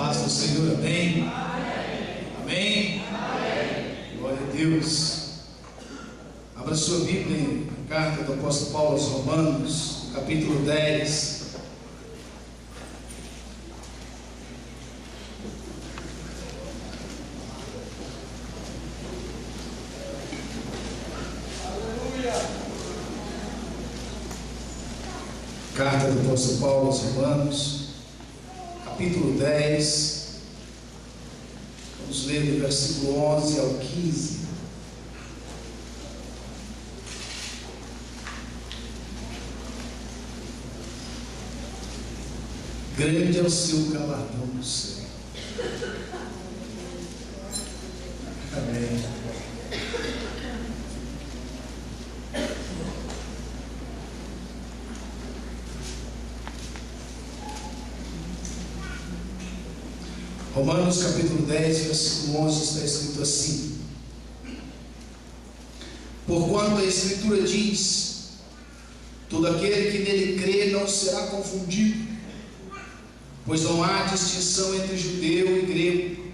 paz do Senhor, amém? Amém? Glória a Deus. Abra sua Bíblia na carta do apóstolo Paulo aos Romanos, capítulo 10. Carta do apóstolo Paulo aos Romanos, capítulo 10. Vamos ler do versículo 11 ao 15. Grande é o seu galardão no céu. Amém. Romanos capítulo 10, versículo 11 está escrito assim: porquanto a Escritura diz: todo aquele que nele crê não será confundido, pois não há distinção entre judeu e grego,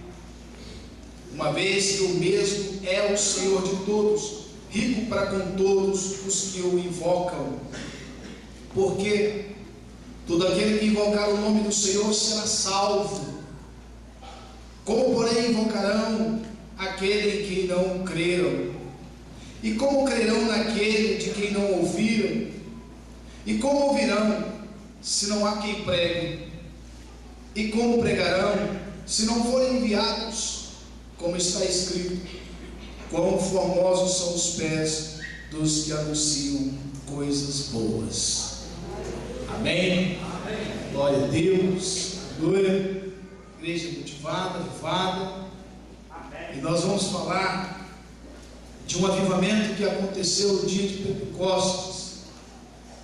uma vez que o mesmo é o Senhor de todos, rico para com todos os que o invocam. Porque todo aquele que invocar o nome do Senhor será salvo. Como, porém, invocarão aquele que não creram? E como crerão naquele de quem não ouviram? E como ouvirão, se não há quem pregue? E como pregarão, se não forem enviados? Como está escrito: quão formosos são os pés dos que anunciam coisas boas. Amém? Amém. Glória a Deus. Glória. Igreja motivada, avivada. Amém. E nós vamos falar de um avivamento que aconteceu no dia de Pentecostes,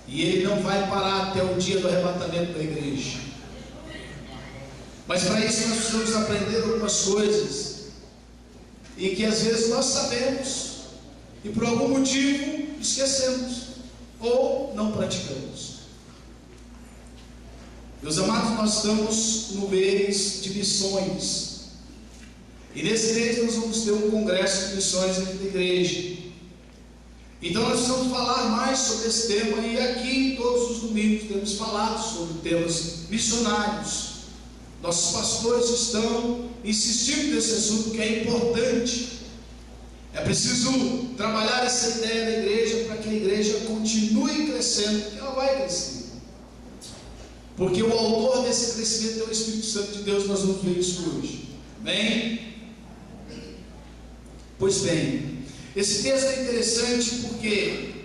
e ele não vai parar até o dia do arrebatamento da igreja. Mas para isso nós precisamos aprender algumas coisas, e que às vezes nós sabemos e por algum motivo esquecemos ou não praticamos. Meus amados, nós estamos no mês de missões, e nesse mês nós vamos ter um congresso de missões aqui da igreja. Então nós precisamos falar mais sobre esse tema, e aqui todos os domingos temos falado sobre temas missionários. Nossos pastores estão insistindo nesse assunto, que é importante. É preciso trabalhar essa ideia da igreja para que a igreja continue crescendo, porque ela vai crescer. Porque o autor desse crescimento é o Espírito Santo de Deus. Nós vamos ver isso hoje. Amém? Pois bem, esse texto é interessante porque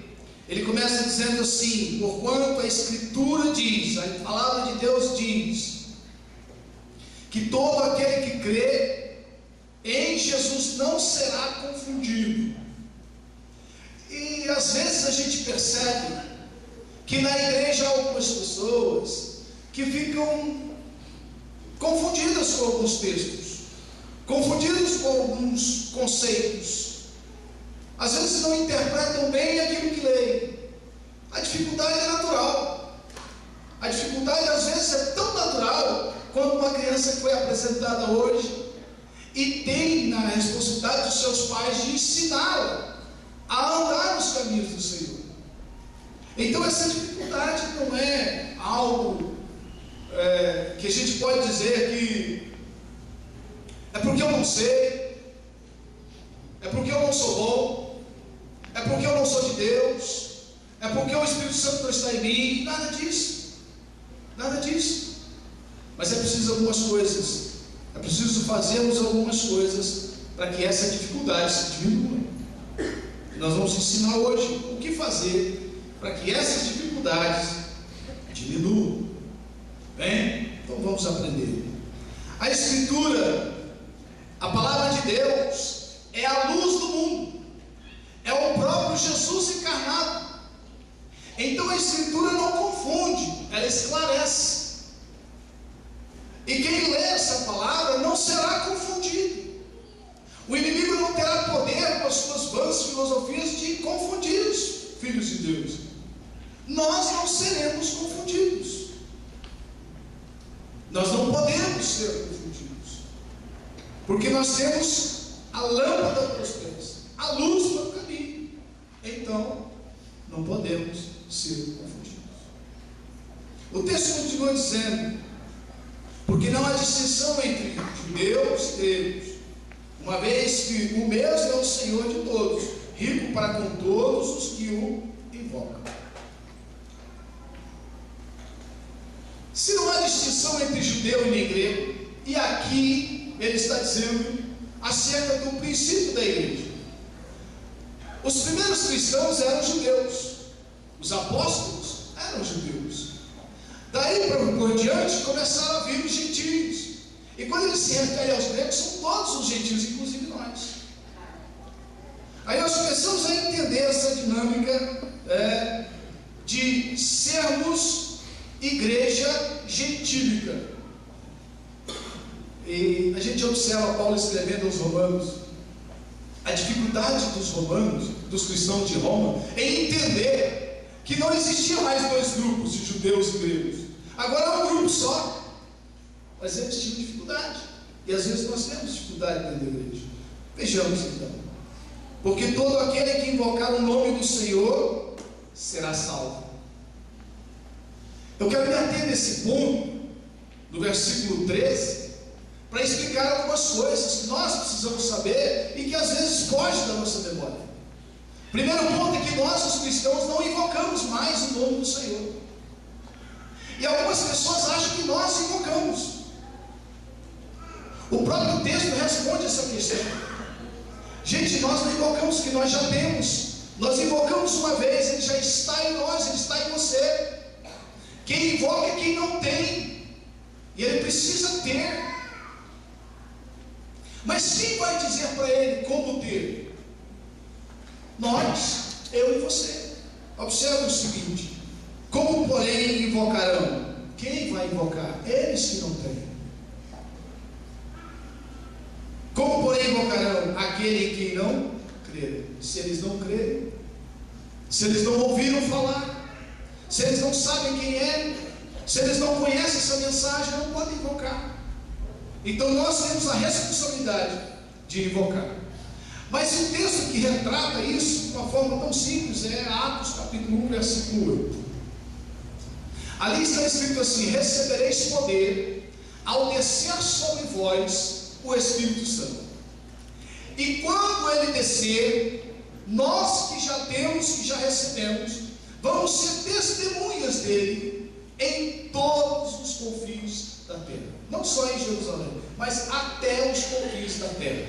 ele começa dizendo assim: porquanto a Escritura diz, a palavra de Deus diz, que todo aquele que crê em Jesus não será confundido. E às vezes a gente percebe que na igreja há algumas pessoas que ficam confundidas com alguns textos, confundidas com alguns conceitos. Às vezes não interpretam bem aquilo que leem. A dificuldade é natural. A dificuldade às vezes é tão natural quanto uma criança que foi apresentada hoje e tem na responsabilidade dos seus pais de ensiná-la a andar nos caminhos do Senhor. Então essa dificuldade não é algo que a gente pode dizer que é porque eu não sei, é porque eu não sou bom, é porque eu não sou de Deus, é porque o Espírito Santo não está em mim. Nada disso, nada disso. Mas é preciso algumas coisas, é preciso fazermos algumas coisas para que essa dificuldade se diminua. E nós vamos ensinar hoje o que fazer para que essas dificuldades diminuam. Bem, então vamos aprender. A Escritura, a palavra de Deus, é a luz do mundo, é o próprio Jesus encarnado. Então a Escritura não confunde, ela esclarece. E quem lê essa palavra não será confundido. O inimigo não terá poder com as suas vãs filosofias de confundir os filhos de Deus. Nós não seremos confundidos. Nós não podemos podemos ser confundidos, porque nós temos a lâmpada para os pés, a luz para o caminho. Então, não podemos ser confundidos. O texto continua dizendo: porque não há distinção entre judeus e gregos, uma vez que o mesmo é o Senhor de todos, rico para com todos os que o invocam. Se não há distinção entre judeu e nem grego, e aqui ele está dizendo acerca do princípio da igreja. Os primeiros cristãos eram judeus, os apóstolos eram judeus. Daí por diante começaram a vir os gentios. E quando ele se refere aos gregos, são todos os gentios, inclusive nós. Aí nós começamos a entender essa dinâmica de sermos igreja gentílica. E a gente observa Paulo escrevendo aos Romanos, a dificuldade dos romanos, dos cristãos de Roma, em entender que não existia mais dois grupos de judeus e gregos. Agora é um grupo só. Mas eles tinham dificuldade. E às vezes nós temos dificuldade dentro da igreja. Vejamos então. Porque todo aquele que invocar o nome do Senhor será salvo. Eu quero me ater nesse ponto, no versículo 13, para explicar algumas coisas que nós precisamos saber e que às vezes foge da nossa memória. Primeiro ponto é que nós, os cristãos, não invocamos mais o nome do Senhor. E algumas pessoas acham que nós invocamos. O próprio texto responde essa questão. Gente, nós não invocamos o que nós já temos. Nós invocamos uma vez, ele já está em nós, ele está em você. Quem invoca é quem não tem, e ele precisa ter. Mas quem vai dizer para ele como ter? Nós, eu e você. Observe o seguinte: como porém invocarão? Quem vai invocar? Eles que não têm. Como porém invocarão aquele em quem não crerem? Se eles não crerem, se eles não ouviram falar, se eles não sabem quem é, se eles não conhecem essa mensagem, não podem invocar. Então nós temos a responsabilidade de invocar. Mas o texto que retrata isso de uma forma tão simples é Atos capítulo 1, versículo 8. Ali está escrito assim: recebereis poder ao descer sobre vós o Espírito Santo. E quando ele descer, nós que já temos, que já recebemos, vamos ser testemunhas dele em todos os confins da terra. Não só em Jerusalém, mas até os confins da terra.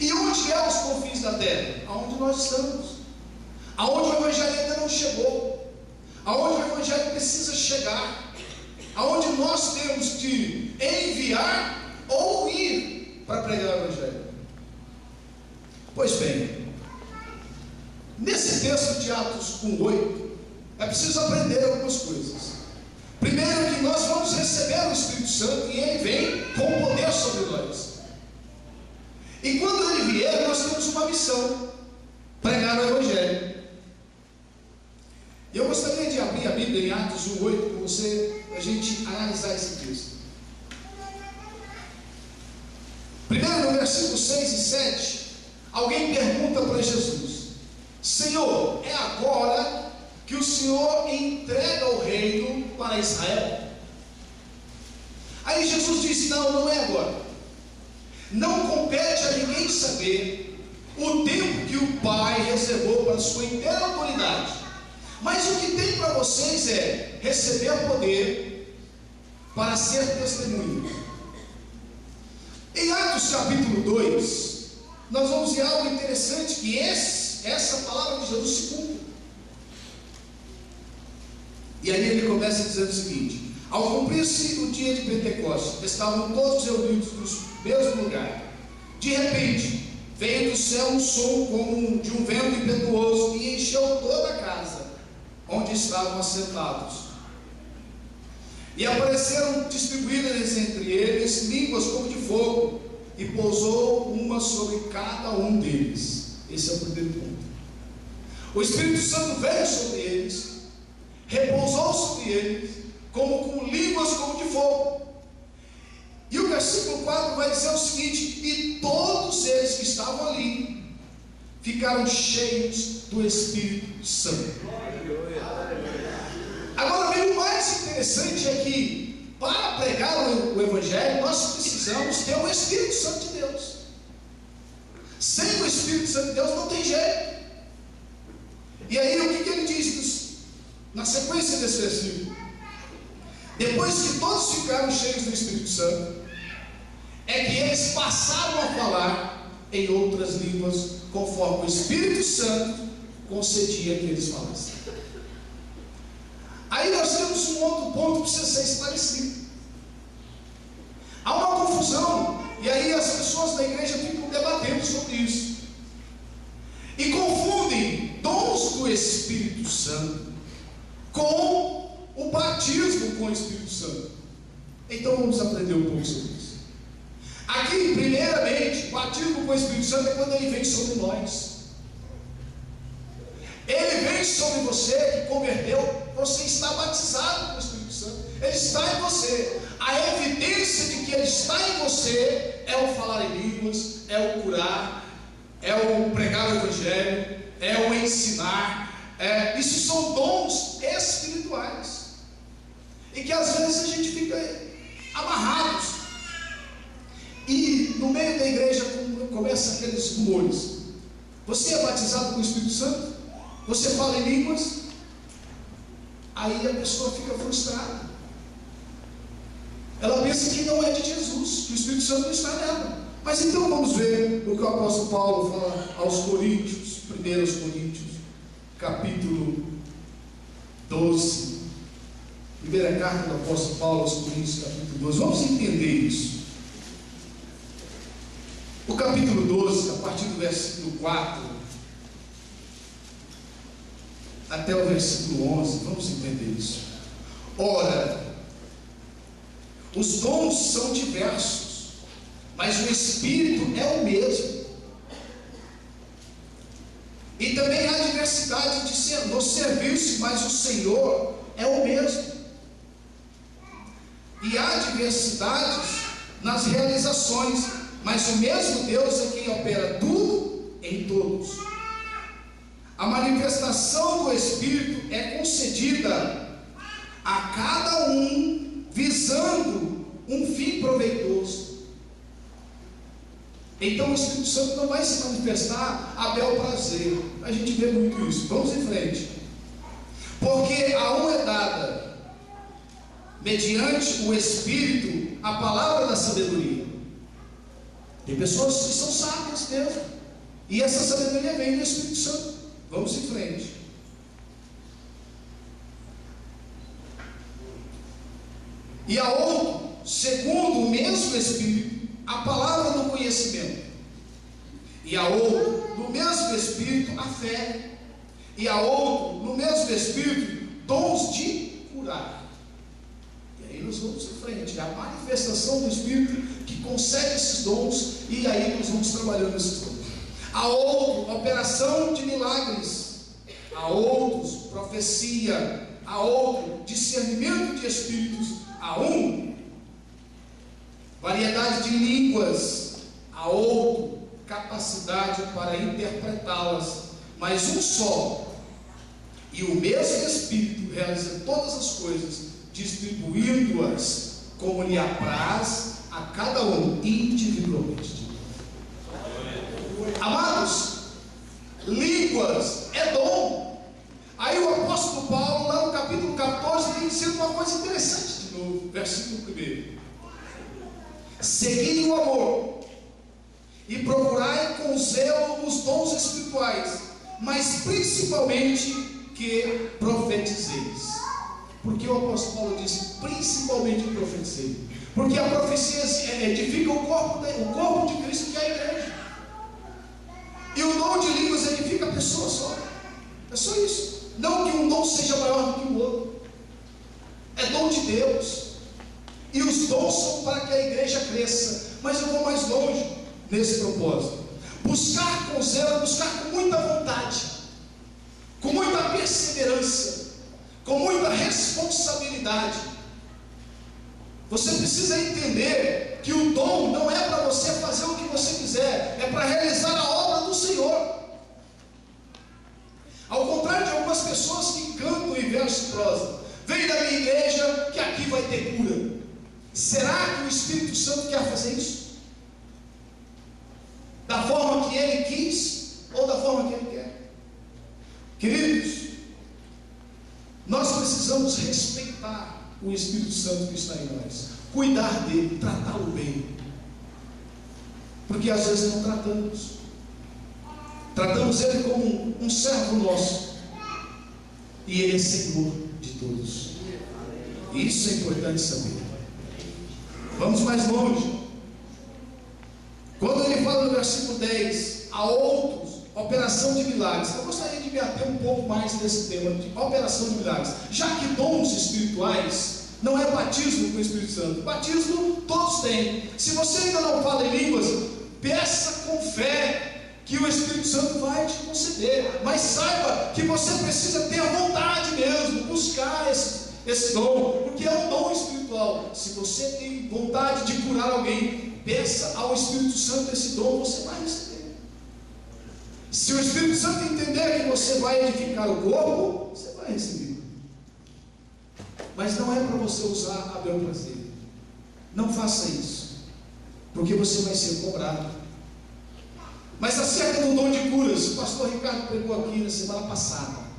E onde é os confins da terra? Aonde nós estamos. Aonde o Evangelho ainda não chegou. Aonde o Evangelho precisa chegar. Aonde nós temos que enviar ou ir para pregar o Evangelho. Pois bem, nesse texto de Atos 1:8, é preciso aprender algumas coisas. Primeiro, que nós vamos receber o Espírito Santo e ele vem com poder sobre nós. E quando ele vier, nós temos uma missão: pregar o Evangelho. E eu gostaria de abrir a Bíblia em Atos 1:8 com você, para a gente analisar esse texto. Primeiro, no versículo 6 e 7, alguém pergunta para Jesus: Senhor, é agora que o Senhor entrega o reino para Israel? Aí Jesus disse: não, não é agora. Não compete a ninguém saber o tempo que o Pai reservou para a sua inteira autoridade. Mas o que tem para vocês é receber poder para ser testemunhas. Em Atos capítulo 2, nós vamos ver algo interessante, que essa palavra de Jesus se cumpre. E aí ele começa dizendo o seguinte: ao cumprir-se o dia de Pentecostes, estavam todos reunidos no mesmo lugar. De repente, veio do céu um som como de um vento impetuoso e encheu toda a casa onde estavam assentados. E apareceram distribuídas entre eles línguas como de fogo, e pousou uma sobre cada um deles. Esse é o primeiro ponto. O Espírito Santo veio sobre eles, repousou sobre eles, como com línguas como de fogo. E o versículo 4 vai dizer o seguinte: e todos eles que estavam ali ficaram cheios do Espírito Santo. Agora, o mais interessante é que, para pregar o Evangelho, nós precisamos ter o Espírito Santo de Deus. Sem o Espírito Santo de Deus não tem jeito. E aí, o que ele diz na sequência desse versículo? Depois que todos ficaram cheios do Espírito Santo, é que eles passaram a falar em outras línguas, conforme o Espírito Santo concedia que eles falassem. Aí nós temos um outro ponto que precisa ser esclarecido. Há uma confusão, e aí as pessoas da igreja ficam debatendo sobre isso, e confundem dons do Espírito Santo com o batismo com o Espírito Santo. Então vamos aprender um pouco sobre isso. Aqui, primeiramente, o batismo com o Espírito Santo é quando ele vem sobre nós. Ele vem sobre você que converteu, você está batizado com o Espírito Santo, ele está em você. A evidência de que ele está em você é o falar em línguas, é o curar, é o pregar o Evangelho, é o ensinar. Isso são dons espirituais, e que às vezes a gente fica amarrados, e no meio da igreja começa aqueles rumores: você é batizado com o Espírito Santo? Você fala em línguas? Aí a pessoa fica frustrada. Ela pensa que não é de Jesus, que o Espírito Santo não está nela. Mas então vamos ver o que o apóstolo Paulo fala aos Coríntios, 1 Coríntios, capítulo 12. Primeira carta do apóstolo Paulo aos Coríntios, capítulo 12. Vamos entender isso. O capítulo 12, a partir do versículo 4 até o versículo 11, vamos entender isso. Ora, os dons são diversos, mas o Espírito é o mesmo. E também há diversidade no serviço, mas o Senhor é o mesmo. E há diversidades nas realizações, mas o mesmo Deus é quem opera tudo em todos. A manifestação do Espírito é concedida a cada um visando um fim proveitoso. Então o Espírito Santo não vai se manifestar a bel prazer. A gente vê muito isso. Vamos em frente. Porque a um é dada, mediante o Espírito, a palavra da sabedoria. Tem pessoas que são sábias mesmo, e essa sabedoria vem do Espírito Santo. Vamos em frente. E a outro, segundo o mesmo Espírito, a palavra do conhecimento. E a outro, no mesmo Espírito, a fé. E a outro, no mesmo Espírito, dons de curar. E aí nós vamos em frente. É a manifestação do Espírito que concede esses dons, e aí nós vamos trabalhando esses dons. A outro, operação de milagres. A outros, profecia. A outro, discernimento de espíritos. A um, variedade de línguas. A outro, capacidade para interpretá-las. Mas um só. E o mesmo Espírito realiza todas as coisas, distribuindo-as como lhe apraz a cada um individualmente. Amados, línguas é dom. Aí o apóstolo Paulo, lá no capítulo 14, vem dizendo uma coisa interessante de novo, versículo 1. Seguindo o amor e procurai com zelo os dons espirituais, mas principalmente que profetizeis. Porque o apóstolo Paulo diz principalmente que profetizei? Porque a profecia edifica o corpo de Cristo, que é a igreja. E o dom de línguas edifica a pessoa só. É só isso. Não que um dom seja maior do que o outro. É dom de Deus. E os dons são para que a igreja cresça. Mas eu vou mais longe nesse propósito. Buscar com zelo, buscar com muita vontade, com muita perseverança, com muita responsabilidade, Você precisa entender que o dom não é para você fazer o que você quiser, é para realizar a obra do Senhor. Ao contrário de algumas pessoas que cantam em verso e prosa, vem da minha igreja que aqui vai ter cura. Será que o Espírito Santo quer fazer isso? Da forma que ele quis ou da forma que ele quer? Queridos, nós precisamos respeitar o Espírito Santo que está em nós, cuidar dele, tratá-lo bem, porque às vezes não tratamos ele como um servo nosso, e ele é Senhor de todos. Isso é importante saber. Vamos mais longe. Quando ele fala no versículo 10, a outros, operação de milagres. Eu gostaria de me ater um pouco mais nesse tema de operação de milagres, já que dons espirituais não é batismo com o Espírito Santo. Batismo todos têm. Se você ainda não fala em línguas, peça com fé que o Espírito Santo vai te conceder, mas saiba que você precisa ter a vontade mesmo, buscar esse dom, porque é um dom espiritual. Se você tem vontade de curar alguém, peça ao Espírito Santo esse dom, você vai receber. Se o Espírito Santo entender que você vai edificar o corpo, você vai receber. Mas não é para você usar a bel prazer. Não faça isso, porque você vai ser cobrado. Mas acerca do dom de curas, o pastor Ricardo pregou aqui na semana passada.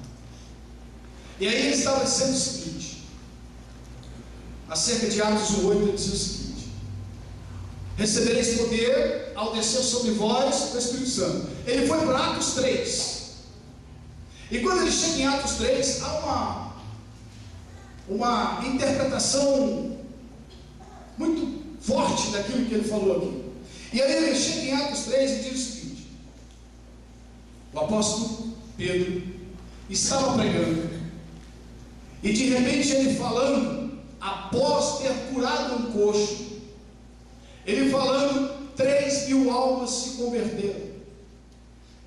E aí ele estava dizendo o seguinte, acerca de Atos 1:8, ele dizia o seguinte: recebereis poder ao descer sobre vós o Espírito Santo. Ele foi para Atos 3. E quando ele chega em Atos 3, há uma interpretação muito forte daquilo que ele falou aqui. E aí ele chega em Atos 3 e diz o seguinte: o apóstolo Pedro estava pregando, e de repente ele falando, após ter curado um coxo, ele falando, 3.000 almas se converteram,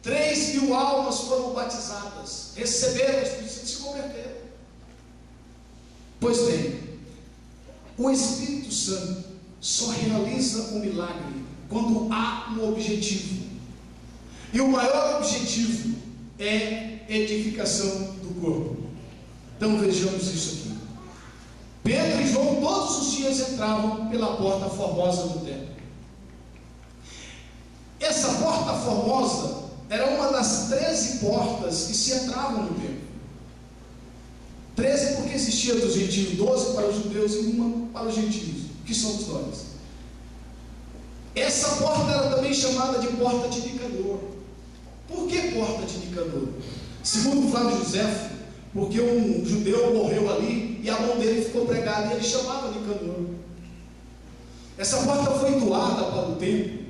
3.000 almas foram batizadas, receberam o Espírito Santo e se converteram. Pois bem, o Espírito Santo só realiza um milagre quando há um objetivo, e o maior objetivo é edificação do corpo. Então vejamos isso aqui. Pedro e João todos os dias entravam pela porta formosa do templo. Essa porta formosa era uma das 13 portas que se entravam no templo. 13 porque existia dos gentios, 12 para os judeus e uma para os gentios, que somos nós. Essa porta era também chamada de porta de Nicador. Por que porta de Nicador? Segundo Flávio José, porque um judeu morreu ali e a mão dele ficou pregada e ele chamava Nicador. Essa porta foi doada para o templo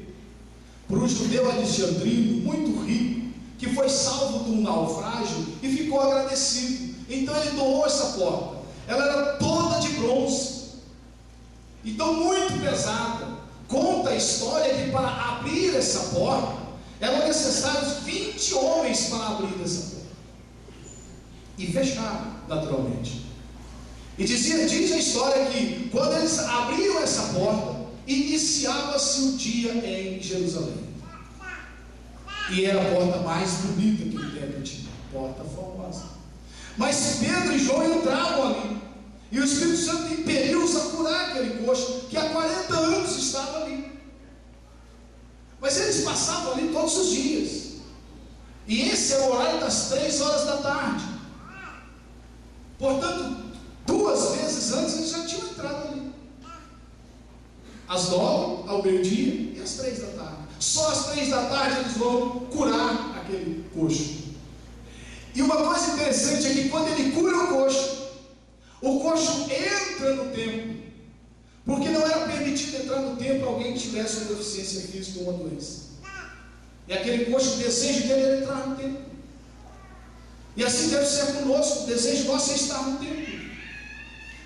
por um judeu alexandrino muito rico, que foi salvo de um naufrágio e ficou agradecido. Então ele doou essa porta. Ela era toda de bronze, então muito pesada. Conta a história que para abrir essa porta eram necessários 20 homens para abrir essa porta e fechar naturalmente. E diz a história que quando eles abriram essa porta, iniciava-se o dia em Jerusalém, e era a porta mais bonita que o templo tinha, porta formosa. Mas Pedro e João entravam ali, e o Espírito Santo impeliu-os a curar aquele coxo que há 40 anos estava ali. Mas eles passavam ali todos os dias, e esse é o horário das 3 horas da tarde. Portanto, 2 vezes antes eles já tinham entrado ali, às 9, ao meio-dia e às 3 da tarde. Só às 3 da tarde eles vão curar aquele coxo. E uma coisa interessante é que quando ele cura o coxo entra no templo, porque não era permitido entrar no templo alguém que tivesse uma deficiência física ou uma doença. E aquele coxo, o desejo dele era entrar no templo. E assim deve ser conosco, o desejo nosso é estar no templo.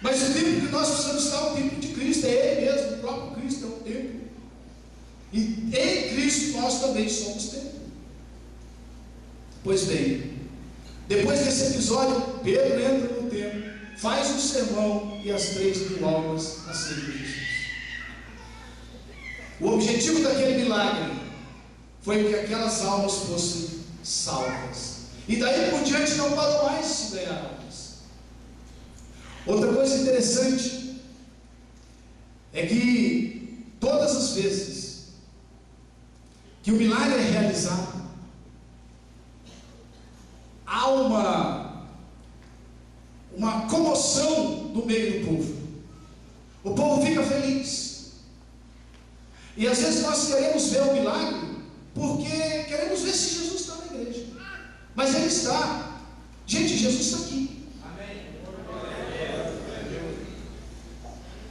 Mas o templo que nós precisamos estar é o templo de Cristo, é Ele mesmo, o próprio Cristo é o templo. E em Cristo nós também somos templo. Pois bem, depois desse episódio, Pedro entra no templo, faz um sermão e as 3.000 almas aceitam Jesus. O objetivo daquele milagre foi que aquelas almas fossem salvas. E daí por diante não parou mais de se ganhar almas. Outra coisa interessante é que todas as vezes que o milagre é realizado, há uma comoção no meio do povo. O povo fica feliz. E às vezes nós queremos ver o milagre porque queremos ver se Jesus está na igreja. Mas Ele está. Gente, Jesus está aqui.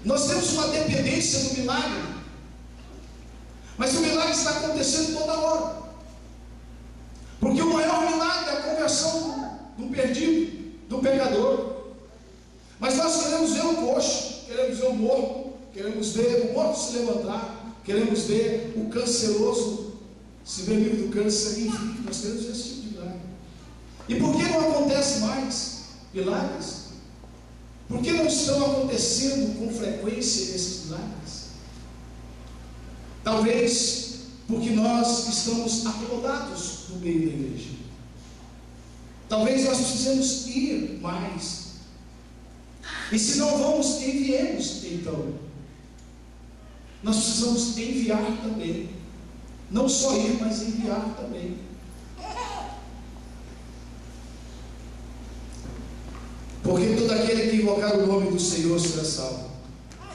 Nós temos uma dependência do milagre, mas o milagre está acontecendo toda hora. Porque o maior milagre é a conversão do perdido, do pecador. Mas nós queremos ver o coxo, queremos ver o morto, queremos ver o morto se levantar, queremos ver o canceroso se ver livre do câncer, enfim, nós queremos ver esse tipo de milagre. E por que não acontece mais milagres? Por que não estão acontecendo com frequência esses milagres? Talvez porque nós estamos acomodados no meio da igreja. Talvez nós precisemos ir mais. E se não vamos, enviemos então. Nós precisamos enviar também. Não só ir, mas enviar também. Porque todo aquele que invocar o nome do Senhor será salvo.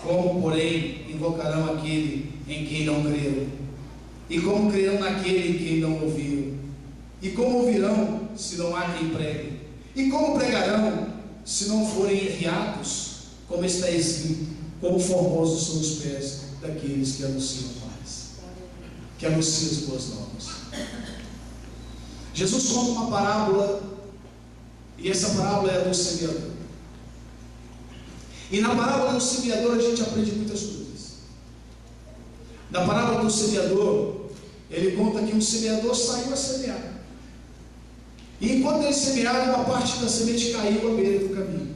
Como, porém, invocarão aquele em quem não creram? E como crerão naquele em quem não ouviram? E como ouvirão se não há quem pregue? E como pregarão se não forem enviados? Como está escrito, como formosos são os pés daqueles que anunciam paz, que anunciam as boas novas. Jesus conta uma parábola, e essa parábola é a do semeador. E na parábola do semeador a gente aprende muitas coisas. Na parábola do semeador, ele conta que um semeador saiu a semear. E enquanto ele semeava, uma parte da semente caiu à beira do caminho.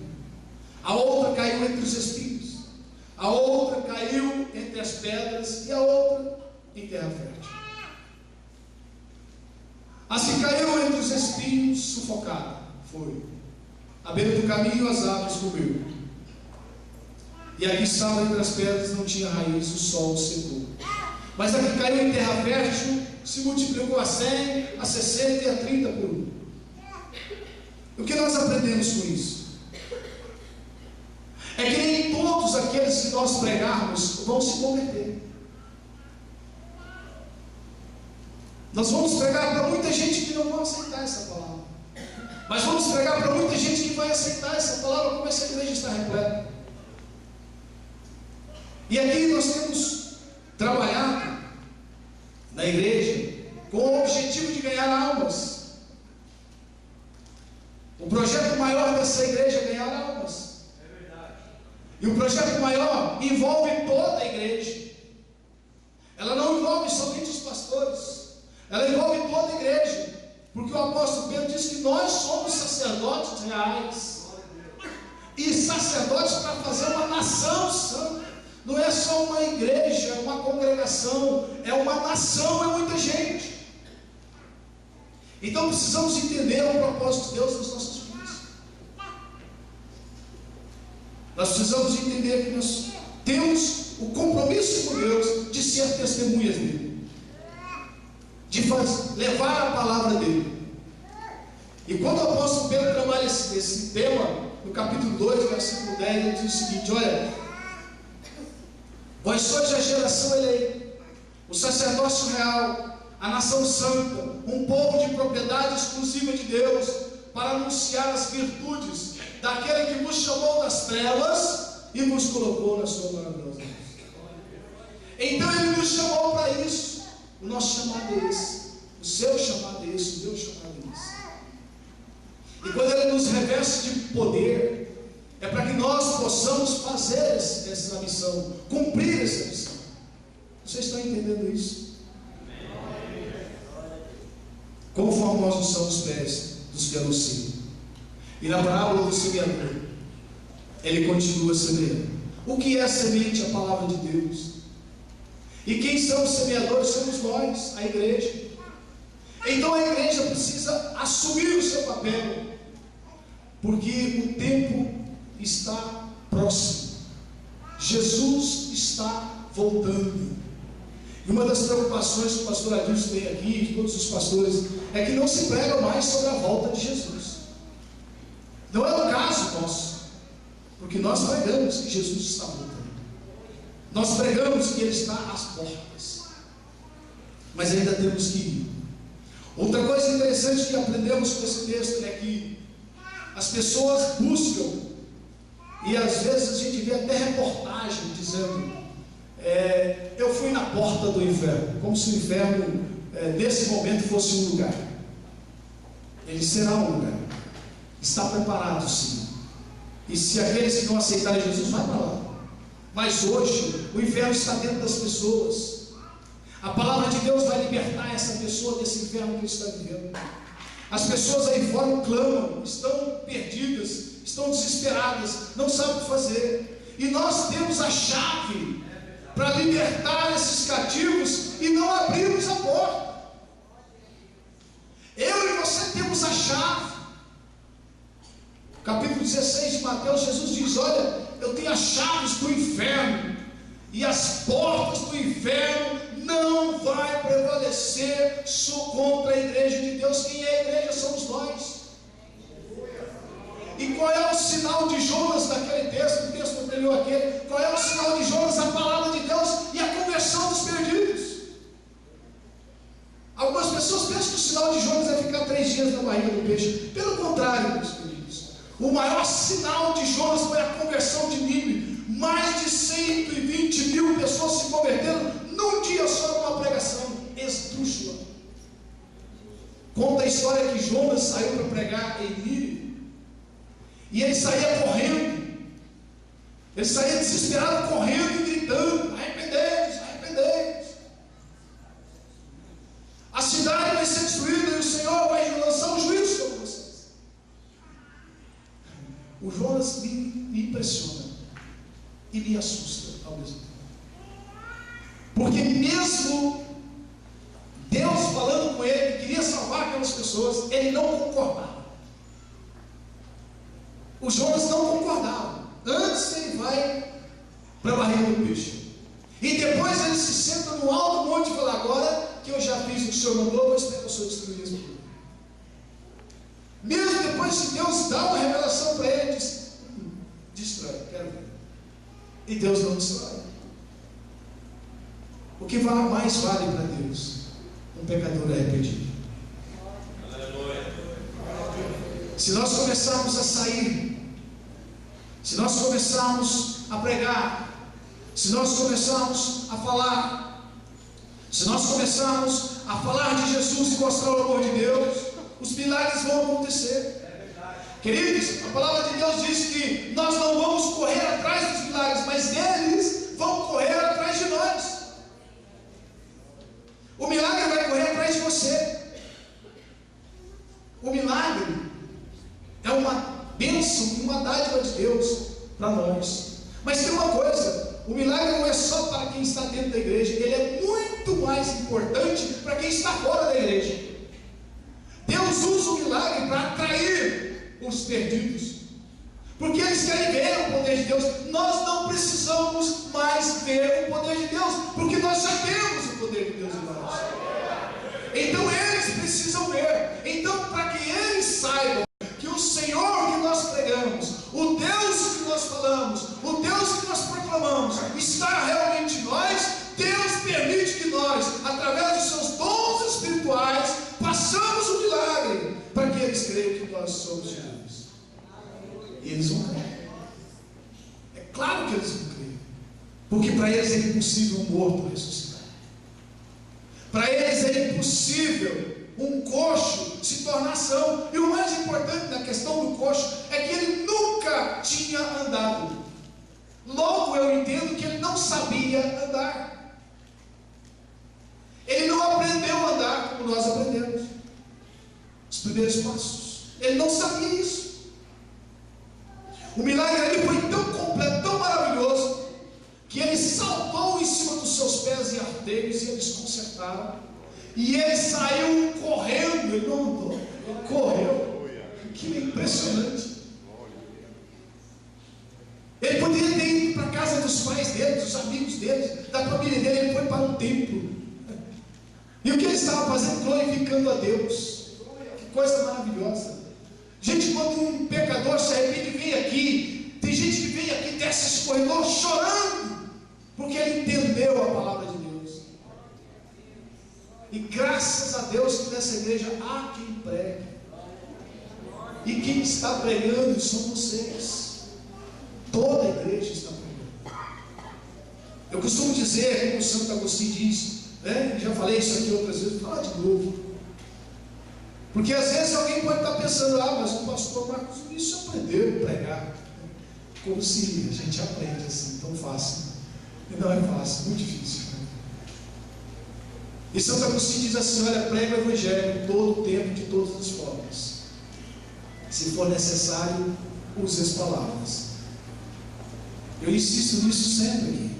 A outra caiu entre os espinhos. A outra caiu entre as pedras. E a outra em terra fértil. As que caiu entre os espinhos, sufocada foi. À beira do caminho, as aves comiam. E a que estava entre as pedras não tinha raiz, o sol secou. Mas a que caiu em terra fértil se multiplicou a 100, a 60 e a 30 por um. O que nós aprendemos com isso? É que nem todos aqueles que nós pregarmos vão se converter. Nós vamos pregar para muita gente que não vai aceitar essa palavra. Mas vamos pregar para muita gente que vai aceitar essa palavra, como essa igreja está repleta. E aqui nós temos trabalhado na igreja com o objetivo de ganhar almas. O projeto maior dessa igreja é ganhar almas. É verdade. E o projeto maior envolve toda a igreja. Ela não envolve somente os pastores. Ela envolve toda a igreja. Porque o apóstolo Pedro diz que nós somos sacerdotes reais. E sacerdotes para fazer uma nação santa. Não é só uma igreja, é uma congregação, é uma nação, é muita gente. Então precisamos entender o propósito de Deus nas nossas vidas. Nós precisamos entender que nós temos o compromisso com Deus de ser testemunhas dele, de levar a palavra dele. E quando o apóstolo Pedro trabalha esse tema, no capítulo 2, versículo 10, ele diz o seguinte: olha, vós sois a geração eleita, o sacerdócio real, a nação santa, um povo de propriedade exclusiva de Deus, para anunciar as virtudes daquele que vos chamou das trevas e vos colocou na sua maravilhosa luz. Então ele nos chamou para isso. O nosso chamado é esse, o seu chamado é esse, o meu chamado é esse. E quando ele nos reveste de poder, é para que nós possamos fazer essa missão, cumprir essa missão. Vocês estão entendendo isso? Quão formosos são os pés dos que anunciam. E na parábola do semeador, ele continua semeando. O que é a semente? A palavra de Deus. E quem são os semeadores? Somos nós, a igreja. Então a igreja precisa assumir o seu papel, porque o tempo está próximo. Jesus está voltando. E uma das preocupações que o pastor Adilson tem aqui, de todos os pastores, é que não se prega mais sobre a volta de Jesus. Não é o caso nosso, porque nós pregamos que Jesus está voltando. Nós pregamos que Ele está às portas, mas ainda temos que ir. Outra coisa interessante que aprendemos com esse texto é que as pessoas buscam, e às vezes a gente vê até reportagem dizendo: eu fui na porta do inferno, como se o inferno nesse momento fosse um lugar. Ele será um lugar, está preparado sim, e se aqueles que não aceitarem Jesus, vai para lá. Mas hoje o inferno está dentro das pessoas. A palavra de Deus vai libertar essa pessoa desse inferno que ele está vivendo. As pessoas aí fora clamam, estão perdidas, estão desesperadas, não sabem o que fazer, e nós temos a chave para libertar esses cativos e não abrirmos a porta. Eu e você temos a chave. Capítulo 16 de Mateus, Jesus diz: olha, eu tenho as chaves do inferno, e as portas do inferno não vai prevalecer contra a igreja de Deus. Quem é a igreja? Somos nós. E qual é o sinal de Jonas daquele texto? O texto anterior aquele. Qual é o sinal de Jonas? A palavra de Deus e a conversão dos perdidos. Algumas pessoas pensam que o sinal de Jonas é ficar 3 dias na barriga do peixe. Pelo contrário, meus queridos, o maior sinal de Jonas foi a conversão de Nínive. Mais de 120 mil pessoas se converteram num dia só, numa pregação esdrúxula. Conta a história que Jonas saiu para pregar em Nínive, e ele saía correndo, ele saía desesperado, correndo e gritando: arrependei-vos, arrependei-vos. A cidade vai ser destruída e o Senhor vai lançar um juízo sobre vocês. O Jonas me impressiona e me assusta ao mesmo tempo, porque mesmo Deus falando com ele, que queria salvar aquelas pessoas, ele não concordava. O Jonas não concordava. Antes ele vai para a barriga do peixe, e depois ele se senta no alto monte e fala: agora que eu já fiz o que o Senhor mandou, vou esperar o Senhor destruir esse povo. Mesmo depois que Deus dá uma revelação para ele, diz: destrói, quero ver. E Deus não destrói. O que mais vale para Deus? Um pecador arrependido. Se nós começarmos a sair, se nós começarmos a pregar, se nós começarmos a falar, se nós começarmos a falar de Jesus e mostrar o amor de Deus, os milagres vão acontecer. Queridos, a palavra de Deus diz que nós não vamos correr atrás dos milagres, mas eles vão correr atrás de nós. O milagre vai correr atrás de você. O milagre é uma bênção, uma dádiva de Deus para nós. Mas tem uma coisa: o milagre não é só para quem está dentro da igreja, ele é muito mais importante para quem está fora da igreja. Deus usa o milagre para atrair os perdidos, porque eles querem ver o poder de Deus. Nós não precisamos mais ver o poder de Deus, porque nós já temos o poder de Deus em nós. Então eles precisam ver. Então, para que eles saibam que o Senhor que nós pregamos, o Deus que nós falamos, o Deus que nós proclamamos, está realmente em nós, Deus permite que nós, através dos seus dons espirituais, passamos o milagre, para que eles creiam que nós somos de Deus. E eles vão crer. É claro que eles vão crer, porque para eles é impossível um morto ressuscitar. Para eles é impossível um coxo se tornar são. E o mais importante da questão do coxo é que ele nunca tinha andado. Logo eu entendo que ele não sabia andar. Ele não aprendeu a andar como nós aprendemos os primeiros passos. Ele não sabia isso. O milagre ali foi tão deles e eles consertaram. E ele saiu correndo, ele não andou, ele correu. Que impressionante. Ele poderia ter ido para a casa dos pais dele, dos amigos dele, da família dele. Ele foi para um templo. E o que ele estava fazendo? Glorificando a Deus. Que coisa maravilhosa. Gente, quando um pecador se arrepende e vem aqui, tem gente que vem aqui, desce esse corredor chorando, porque ele entendeu a palavra de Deus. E graças a Deus que nessa igreja há quem pregue. E quem está pregando são vocês. Toda a igreja está pregando. Eu costumo dizer, como o Santo Agostinho diz, né? Já falei isso aqui outras vezes, vou falar de novo. Porque às vezes alguém pode estar pensando, mas o pastor Marcos Vinícius aprendeu a pregar. Como se a gente aprende assim, tão fácil. E não é fácil, muito difícil. E Santo Agostinho diz assim: olha, prega o evangelho todo o tempo, de todas as formas. Se for necessário, use as palavras. Eu insisto nisso sempre aqui.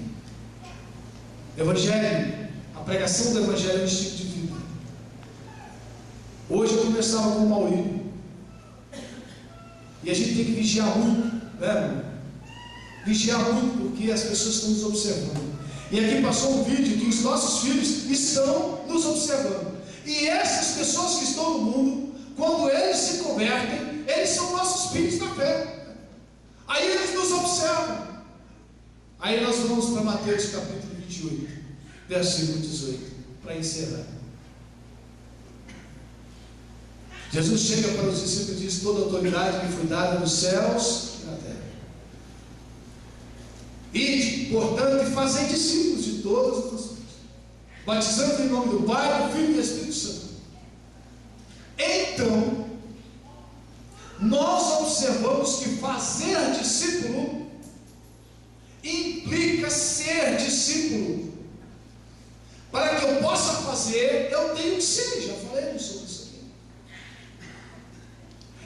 Evangelho, a pregação do evangelho é um estilo de vida. Hoje eu conversava com o Maurício, e a gente tem que vigiar muito, né, irmão? Vigiar muito, porque as pessoas estão nos observando. E aqui passou um vídeo que os nossos filhos estão nos observando. E essas pessoas que estão no mundo, quando eles se convertem, eles são nossos filhos da fé. Aí eles nos observam. Aí nós vamos para Mateus capítulo 28, versículo 18, para encerrar. Jesus chega para os discípulos e diz: toda a autoridade me foi dada nos céus e na terra. Ide, portanto, e fazei discípulos de todas as nações, batizando em nome do Pai, do Filho e do Espírito Santo. Então, nós observamos que fazer discípulo implica ser discípulo. Para que eu possa fazer, eu tenho que ser. Já falei sobre isso aqui.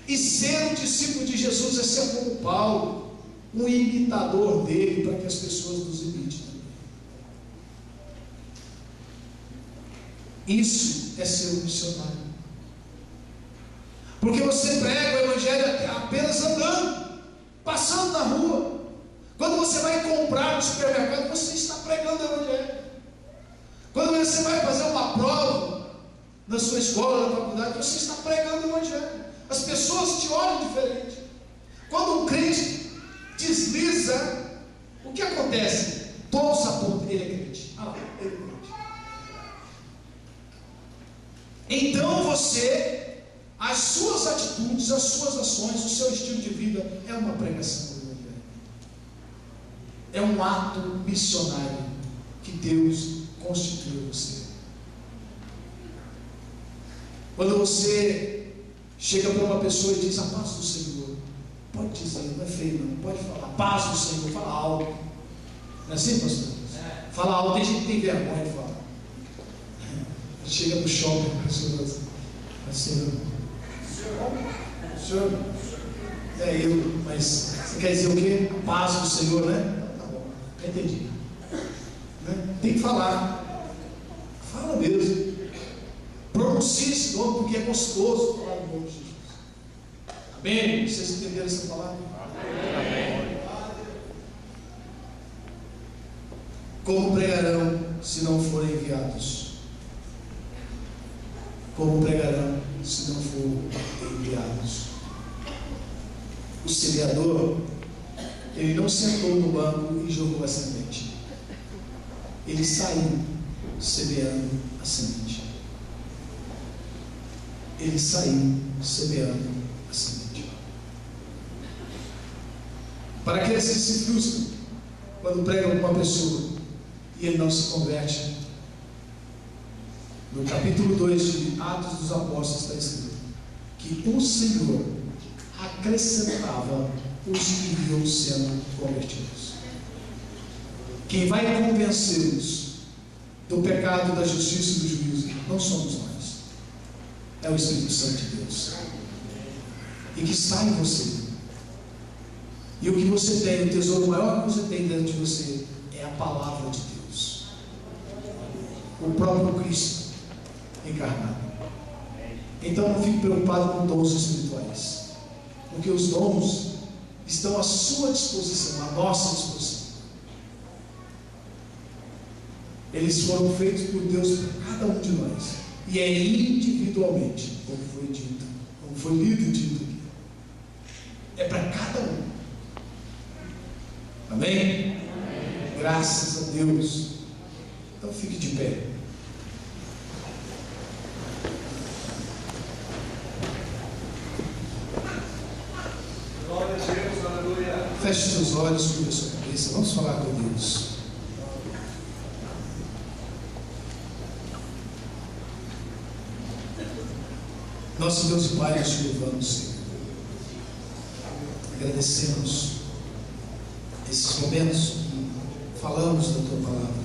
E ser um discípulo de Jesus é ser como Paulo, um imitador dele, para que as pessoas nos imitem também. Isso é ser um missionário. Porque você prega o evangelho apenas andando, passando na rua. Quando você vai comprar no supermercado, você está pregando o evangelho. Quando você vai fazer uma prova na sua escola, na faculdade, você está pregando o evangelho. As pessoas te olham diferente. Quando um crente desliza, o que acontece? Todos apontam, ele é crente. Ah lá, ele é crente. Então você, as suas atitudes, as suas ações, o seu estilo de vida é uma pregação do evangelho. É um ato missionário que Deus constituiu você. Quando você chega para uma pessoa e diz: a paz do Senhor, pode dizer, não é feio não, pode falar, paz do Senhor, fala alto. Não é assim, pastor? Fala alto, tem gente que tem vergonha de falar. Chega no shopping, a pessoa diz assim: senhor, é eu, mas você quer dizer o quê? A paz do Senhor, né? Tá bom, entendi. Né? Tem que falar. Fala mesmo. Pronuncie esse nome, porque é gostoso falar no nome de Jesus. Amém? Vocês entenderam essa palavra? Amém. Como pregarão se não forem enviados? Como pregarão se não forem enviados? O semeador, ele não sentou no banco e jogou a semente. Ele saiu semeando a semente. Ele saiu semeando a semente. Para aqueles que se frustram quando pregam uma pessoa e ele não se converte, no capítulo 2 de Atos dos Apóstolos está escrito que o Senhor acrescentava os que iam sendo convertidos. Quem vai convencê-los do pecado, da justiça e do juízo não somos nós, é o Espírito Santo de Deus, e que está em você. E o que você tem, o tesouro maior que você tem dentro de você, é a palavra de Deus. o próprio Cristo encarnado. Então não fique preocupado com dons espirituais, porque os dons estão à sua disposição, à nossa disposição. Eles foram feitos por Deus para cada um de nós, e é individualmente, como foi dito, como foi lido e dito aqui. É para cada um. Amém? Graças a Deus. Então fique de pé. Glória a Deus, aleluia. Feche seus olhos, cubra sua cabeça. Vamos falar com Deus. Nosso Deus e Pai, nós te louvamos, Senhor. Agradecemos esses momentos que falamos da Tua Palavra.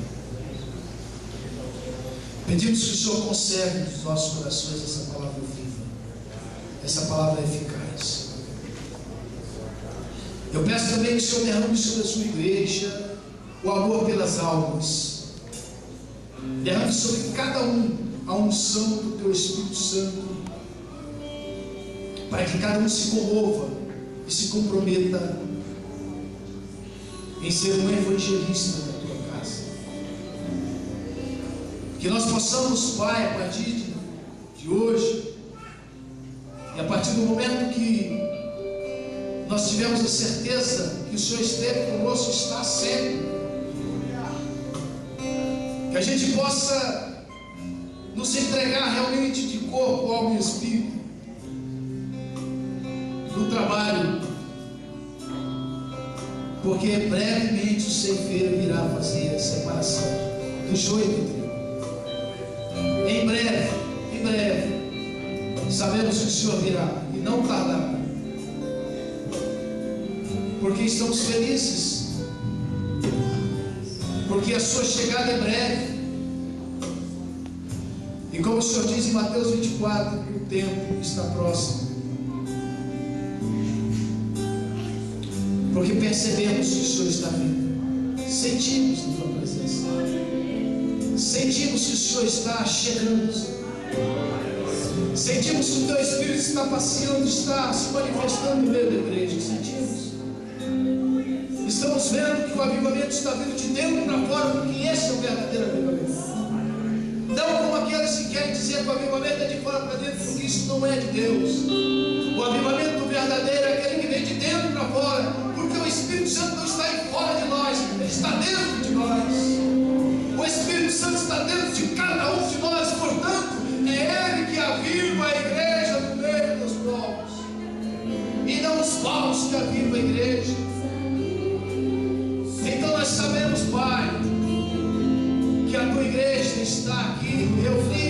Pedimos que o Senhor conserve nos nossos corações essa palavra viva, essa palavra eficaz. Eu peço também que o Senhor derrame sobre a sua igreja o amor pelas almas. Derrame sobre cada um a unção do Teu Espírito Santo, para que cada um se comova e se comprometa em ser um evangelista da Tua casa. Que nós possamos, Pai, a partir de hoje, e a partir do momento que nós tivemos a certeza que o Senhor esteve conosco, está sempre, que a gente possa nos entregar realmente de corpo, alma e espírito no trabalho, porque brevemente o ceifeiro virá fazer a separação do joio e do trigo. Em breve, sabemos que o Senhor virá e não tardará, porque estamos felizes, porque a sua chegada é breve. E como o Senhor diz em Mateus 24, que o tempo está próximo, porque percebemos que o Senhor está vindo, sentimos a Tua presença, sentimos que o Senhor está chegando, sentimos que o Teu Espírito está passeando, está se manifestando no meio da igreja, sentimos, estamos vendo que o avivamento está vindo de dentro para fora, porque esse é o verdadeiro avivamento. Não como aqueles que querem dizer que o avivamento é de fora para dentro, porque isso não é de Deus. O avivamento verdadeiro é aquele que vem de dentro para fora, porque o Espírito Santo não está aí fora de nós, ele está dentro de nós. O Espírito Santo está dentro de cada um de nós, portanto, é Ele que aviva a igreja no meio dos povos, e não os povos que avivam a igreja. Então nós sabemos, Pai, que a Tua igreja está aqui reunida